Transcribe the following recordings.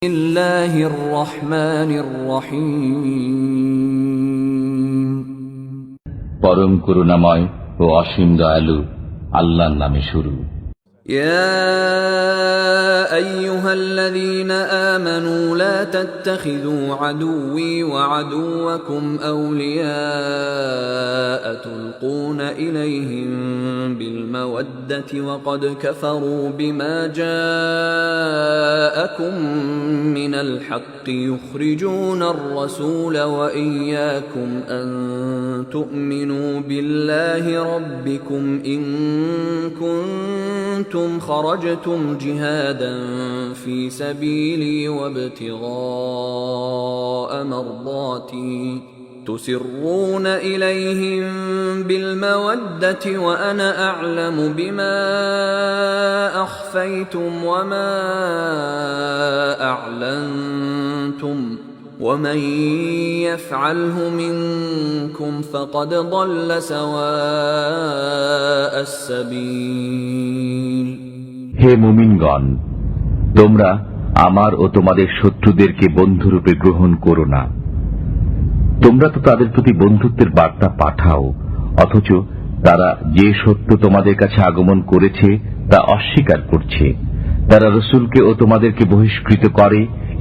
বিসমিল্লাহির রহমানির রহিম। পরম করুণাময় ও অসীম দয়ালু আল্লাহর নামে শুরু। يا أيها الذين آمنوا لا تتخذوا عدوي وعدوكم أولياء تلقون إليهم بالمودة وقد كفروا بما جاءكم من الحق يخرجون الرسول وإياكم أن تؤمنوا بالله ربكم إن كنتم خرجتم جهادا في سبيلي وابتغاء مرضاتي تسرون إليهم بالمودة وأنا أعلم بما أخفيتم وما أعلنتم ومن يفعله منكم فقد ضل سواء السبيل। হে মুমিনগণ, তোমরা আমার ও তোমাদের শত্রুদেরকে বন্ধুরূপে গ্রহণ করো না। তোমরা তো তাদের প্রতি বন্ধুত্বের বার্তা পাঠাও, অথচ তারা যে সত্য তোমাদের কাছে আগমন করেছে তা অস্বীকার করছে। তারা রসুলকে ও তোমাদেরকে বহিষ্কৃত করে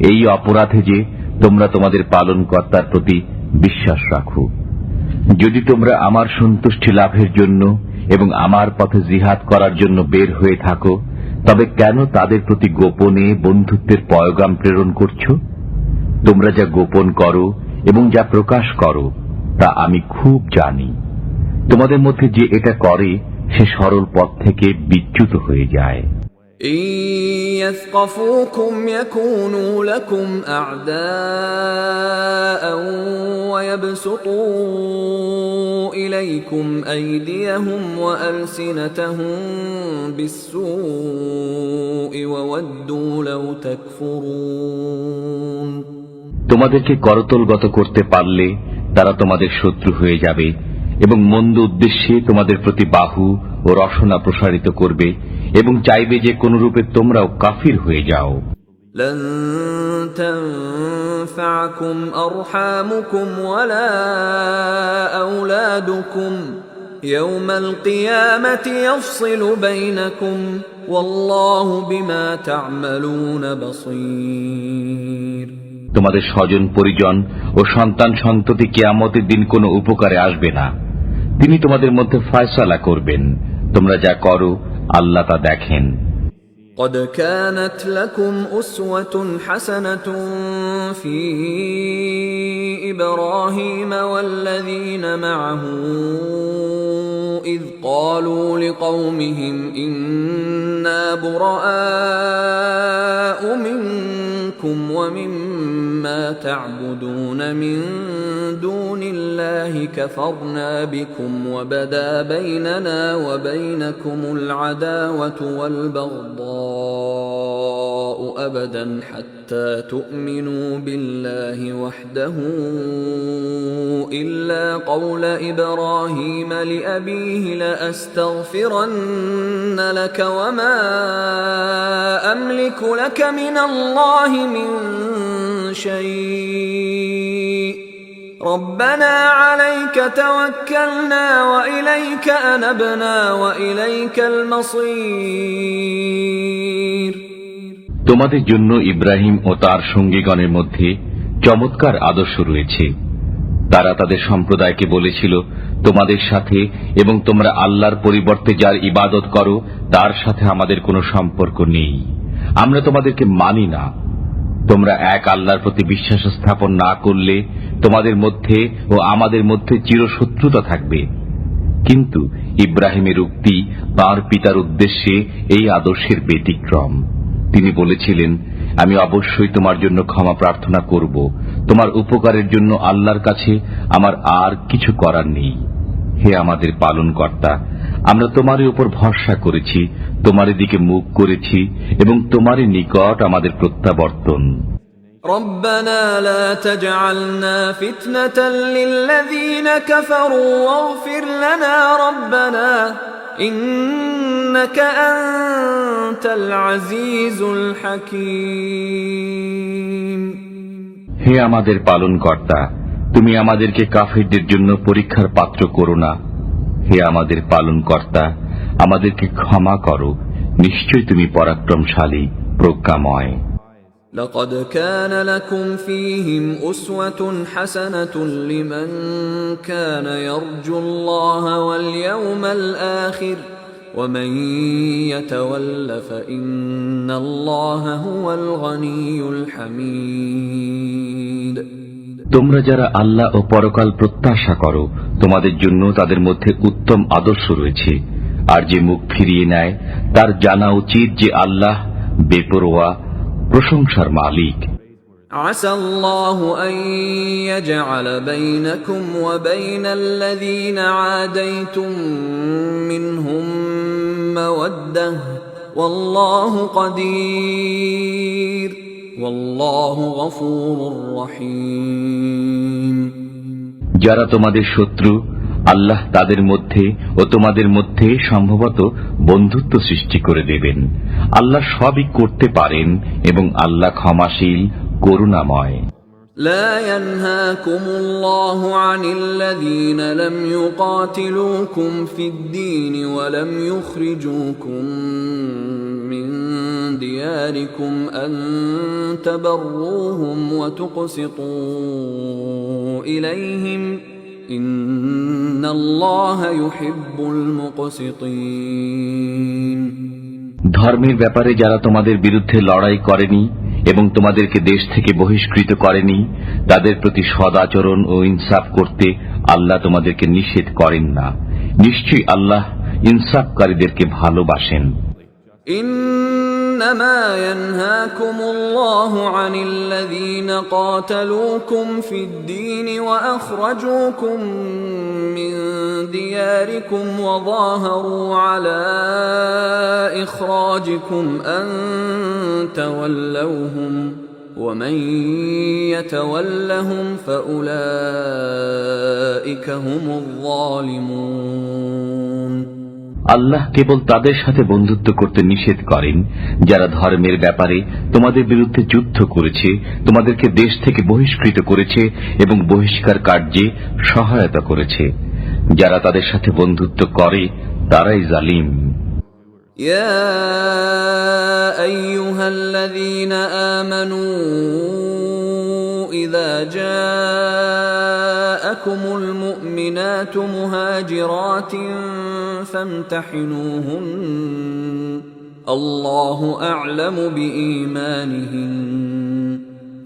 এই অপরাধে যে তোমরা তোমাদের পালনকর্তার প্রতি বিশ্বাস রাখো। যদি তোমরা আমার সন্তুষ্টি লাভের জন্য এবং আমার পথে জিহাদ করার জন্য বের হয়ে থাকো, তবে কেন তাদের প্রতি গোপনে বন্ধুত্বের পয়গাম প্রেরণ করছো? তোমরা যা গোপন করো এবং যা প্রকাশ করো তা আমি খুব জানি। তোমাদের মধ্যে যে এটা করে সে সরল পথ থেকে বিচ্যুত হয়ে যায়। إن يثقفوكم يكونوا لكم أعداء ويبسطوا إليكم أيديهم وألسنتهم بالسوء وودوا لو تكفرون। তোমাদেরকে করতলগত করতে পারলে তারা তোমাদের শত্রু হয়ে যাবে এবং মন্দ উদ্দেশ্যে তোমাদের প্রতি বাহু ও রসনা প্রসারিত করবে এবং চাইবে যে কোন রূপে তোমরাও কাফির হয়ে যাও। لن تنفعكم أرحامكم ولا أولادكم يوم القيامة يفصل بينكم والله بما تعملون بصير। তোমাদের স্বজন পরিজন ও সন্তান সন্ততি কিয়ামতের দিন কোনো উপকারে আসবে না। তিনি তোমাদের মধ্যে ফয়সালা করবেন। তোমরা যা করো আল্লাহ তা দেখেন। قد كانت لكم أسوة حسنة في إبراهيم والذين معه إذ قالوا لقومهم إنا براء منكم ومما تعبدون من دون الله كفرنا بكم وبدا بيننا وبينكم العداوة والبغضاء أبدا حتى تؤمنوا بالله وحده إلا قول إبراهيم لأبيه لأستغفرن لك وما أملك لك من الله من شيء ربنا عليك توكلنا وإليك أنبنا وإليك المصير। তোমাদের জন্য ইব্রাহিম ও তার সঙ্গীগণের মধ্যে চমৎকার আদর্শ রয়েছে। তারা তাদের সম্প্রদায়কে বলেছিল, তোমাদের সাথে এবং তোমরা আল্লাহর পরিবর্তে যার ইবাদত করো তার সাথে আমাদের কোনো সম্পর্ক নেই। আমরা তোমাদেরকে মানি না। তোমরা এক আল্লাহর প্রতি বিশ্বাস স্থাপন না করলে তোমাদের মধ্যে ও আমাদের মধ্যে চিরশত্রুতা থাকবে। কিন্তু ইব্রাহিমের উক্তি তাঁর পিতার উদ্দেশ্যে এই আদর্শের ব্যতিক্রম। তিনি বলেছিলেন, আমি অবশ্যই তোমার জন্য ক্ষমা প্রার্থনা করব। তোমার উপকারের জন্য আল্লাহর কাছে আমার আর কিছু করার নেই। হে আমাদের পালনকর্তা, আমরা তোমারই উপর ভরসা করেছি, তোমারই দিকে মুখ করেছি এবং তোমারই নিকট আমাদের প্রত্যাবর্তন। ربنا لا تجعلنا فتنة للذين كفروا واغفر لنا ربنا إنك أنت العزيز الحكيم। হে আমাদের পালনকর্তা, তুমি আমাদেরকে কাফিরদের জন্য পরীক্ষার পাত্র করো না। হে আমাদের পালনকর্তা, আমাদেরকে ক্ষমা করো, নিশ্চয় তুমি পরাক্রমশালী, প্রজ্ঞাময়। لقد كان لكم فيهم أسوة حسنة لمن كان يرجو الله واليوم الآخر ومن يتول فإن الله هو الغني الحميد। তোমরা যারা আল্লাহ ও পরকাল প্রত্যাশা করো, তোমাদের জন্য তাদের মধ্যে উত্তম আদর্শ রয়েছে। আর যে মুখ ফিরিয়ে নেয় তার জানা উচিত যে আল্লাহ বেপরোয়া, প্রশংসার মালিক। عسى الله أن يجعل بينكم وبين الذين عاديتم منهم مودة والله قدير والله غفور رحيم। যারা তোমাদের শত্রু, আল্লাহ তাদের মধ্যে ও তোমাদের মধ্যে সম্ভবত বন্ধুত্ব সৃষ্টি করে দেবেন। আল্লাহ সবই করতে পারেন এবং আল্লাহ ক্ষমাশীল, করুণাময়। لا ينهاكم الله عن الذين لم يقاتلوكم في الدين ولم يخرجوكم من دياركم أن تبروهم وتقسطوا إليهم إن الله يحب المقسطين। ধর্মের ব্যাপারে যারা তোমাদের বিরুদ্ধে লড়াই করেনি এবং তোমাদেরকে দেশ থেকে বহিষ্কৃত করেনি, তাদের প্রতি সদাচরণ ও ইনসাফ করতে আল্লাহ তোমাদেরকে নিষেধ করেন না। নিশ্চয়ই আল্লাহ ইনসাফকারীদেরকে ভালোবাসেন। إنما ينهاكم الله عن الذين قاتلوكم في الدين وأخرجوكم من دياركم وظاهروا على إخراجكم أن تولوهم ومن يتولهم فأولئك هم الظالمون। আল্লাহ কেবল তাদের সাথে বন্ধুত্ব করতে নিষেধ করেন যারা ধর্মের ব্যাপারে তোমাদের বিরুদ্ধে যুদ্ধ করেছে, তোমাদেরকে দেশ থেকে বহিষ্কৃত করেছে এবং বহিষ্কার কার্যে সহায়তা করেছে। যারা তাদের সাথে বন্ধুত্ব করে তারাই জালিম। يا أيها الذين آمنوا إذا جاءكم المؤمنات مهاجرات فامتحنوهن الله أعلم بإيمانهن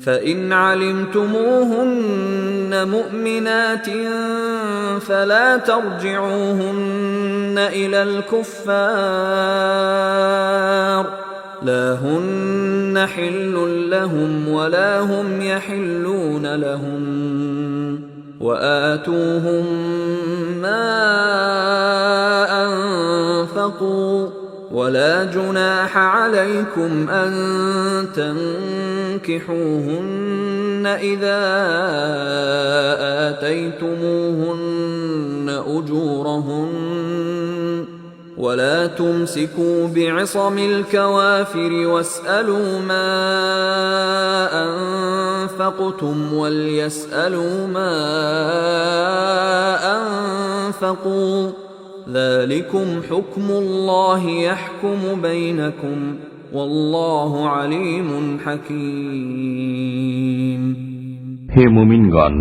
فإن علمتموهن مؤمنات فلا ترجعوهن إلى الكفار لا هن حل لهم ولا هم يحلون لهم وآتوهم ما أنفقوا ولا جناح عليكم أن تنكحوهن إذا آتيتموهن أجورهن ولا تمسكوا بعصم الكوافر واسألوا ما أنفقتم وليسألوا ما أنفقوا ذلكم حكم الله يحكم بينكم والله عليم حكيم। হে মুমিনগণ,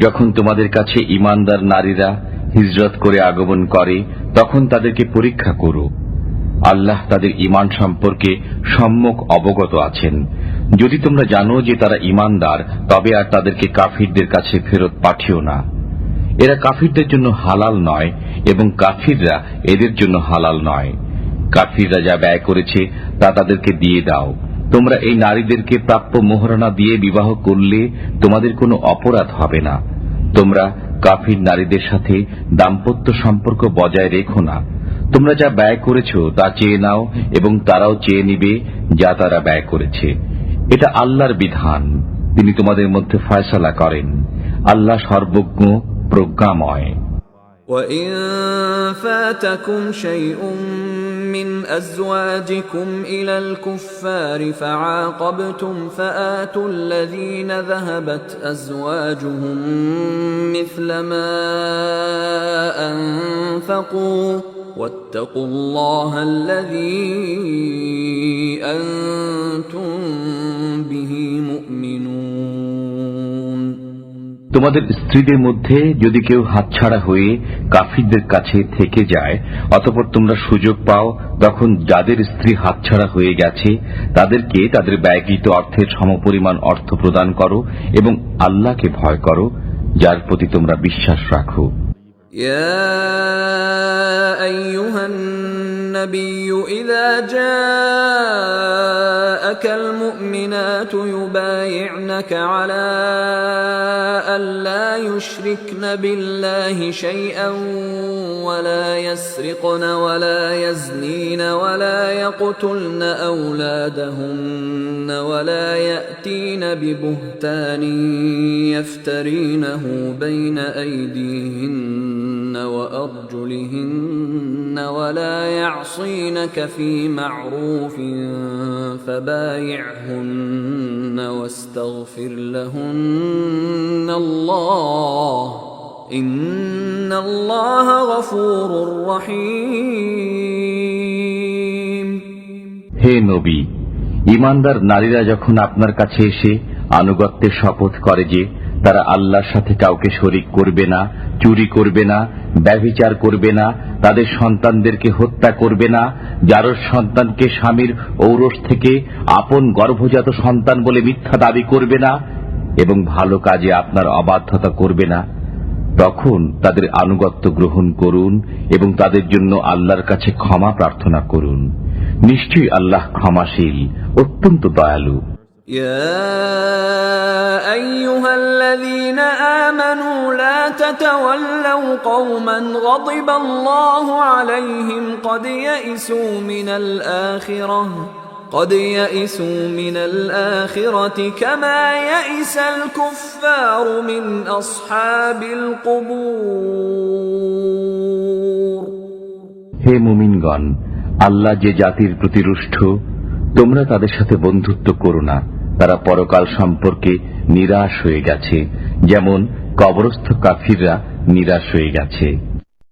যখন তোমাদের কাছে ঈমানদার নারীরা হিজরত করে আগমন করে তখন তাদেরকে পরীক্ষা করো। আল্লাহ তাদের ঈমান সম্পর্কে সম্যক অবগত আছেন। যদি তোমরা জানো যে তারা ঈমানদার, তবে আর তাদেরকে কাফিরদের কাছে ফেরত পাঠিও না। এরা কাফিরদের জন্য হালাল নয় এবং কাফিররা এদের জন্য হালাল নয়। কাফিররা যা ব্যয় করেছে তা তাদেরকে দিয়ে দাও। তোমরা এই নারীদেরকে প্রাপ্য মোহরানা দিয়ে বিবাহ করলে তোমাদের কোনো অপরাধ হবে না। তোমরা কাফির নারীদের সাথে দাম্পত্য সম্পর্ক বজায় রেখো না। তোমরা যা ব্যয় করেছ তা চেয়ে নাও এবং তারাও চেয়ে নিবে যা তারা ব্যয় করেছে। এটা আল্লাহর বিধান, তিনি তোমাদের মধ্যে ফয়সালা করেন। আল্লাহ সর্বজ্ঞ, প্রজ্ঞাময়। وَإِن فَاتَكُمْ شَيْءٌ من أزواجكم إلى الكفار فعاقبتم فآتوا الذين ذهبت أزواجهم مثل ما أنفقوا واتقوا الله الذي أنتم به مؤمنون। তোমাদের স্ত্রীদের মধ্যে যদি কেউ হাতছাড়া হয়ে কাফিরদের কাছে থেকে যায় অতঃপর তোমরা সুযোগ পাও, তখন যাদের স্ত্রী হাতছাড়া হয়ে গেছে তাদেরকে তাদের ব্যয়কৃত অর্থের সমপরিমাণ অর্থ প্রদান করো এবং আল্লাহকে ভয় করো যার প্রতি তোমরা বিশ্বাস রাখো। يا أيها النبي إذا جاءك المؤمنات يبايعنك على أن لا يشركن بالله شيئا ولا يسرقن ولا يزنين ولا يقتلن أولادهن ولا يأتين ببهتان يفترينه بين أيديهن وأرجلهن ولا يعصينك في معروف فبايعهن واستغفر لهن الله إن الله غفور رحيم। হে নবী, ঈমানদার নারীরা যখন আপনার কাছে এসে আনুগত্যের শপথ করে যে তারা আল্লাহর সাথে কাউকে শরীক করবে না, চুরি করবে না, ব্যভিচার করবে না, তাদের সন্তানদেরকে হত্যা করবে না, যার সন্তানকে স্বামীর ঔরস থেকে আপন গর্ভজাত সন্তান বলে মিথ্যা দাবি করবে না এবং ভালো কাজে আপনার অবাধ্যতা করবে না, তখন তাদের আনুগত্য গ্রহণ করুন এবং তাদের জন্য আল্লাহর কাছে ক্ষমা প্রার্থনা করুন। নিশ্চয়ই আল্লাহ ক্ষমাশীল, অত্যন্ত দয়ালু। يا أيها الذين آمنوا لا تتولوا قوما غضب الله عليهم قد يئسوا من الآخرة كما يئس الكفار من أصحاب القبور। হে মুমিনগণ, আল্লাহ যে জাতির প্রতি রুষ্ট তোমরা তাদের সাথে বন্ধুত্ব করো না, তারা পরকাল সম্পর্কে নিরাশ হয়ে গেছে যেমন কবরস্থ কাফিররা নিরাশ হয়ে গেছে।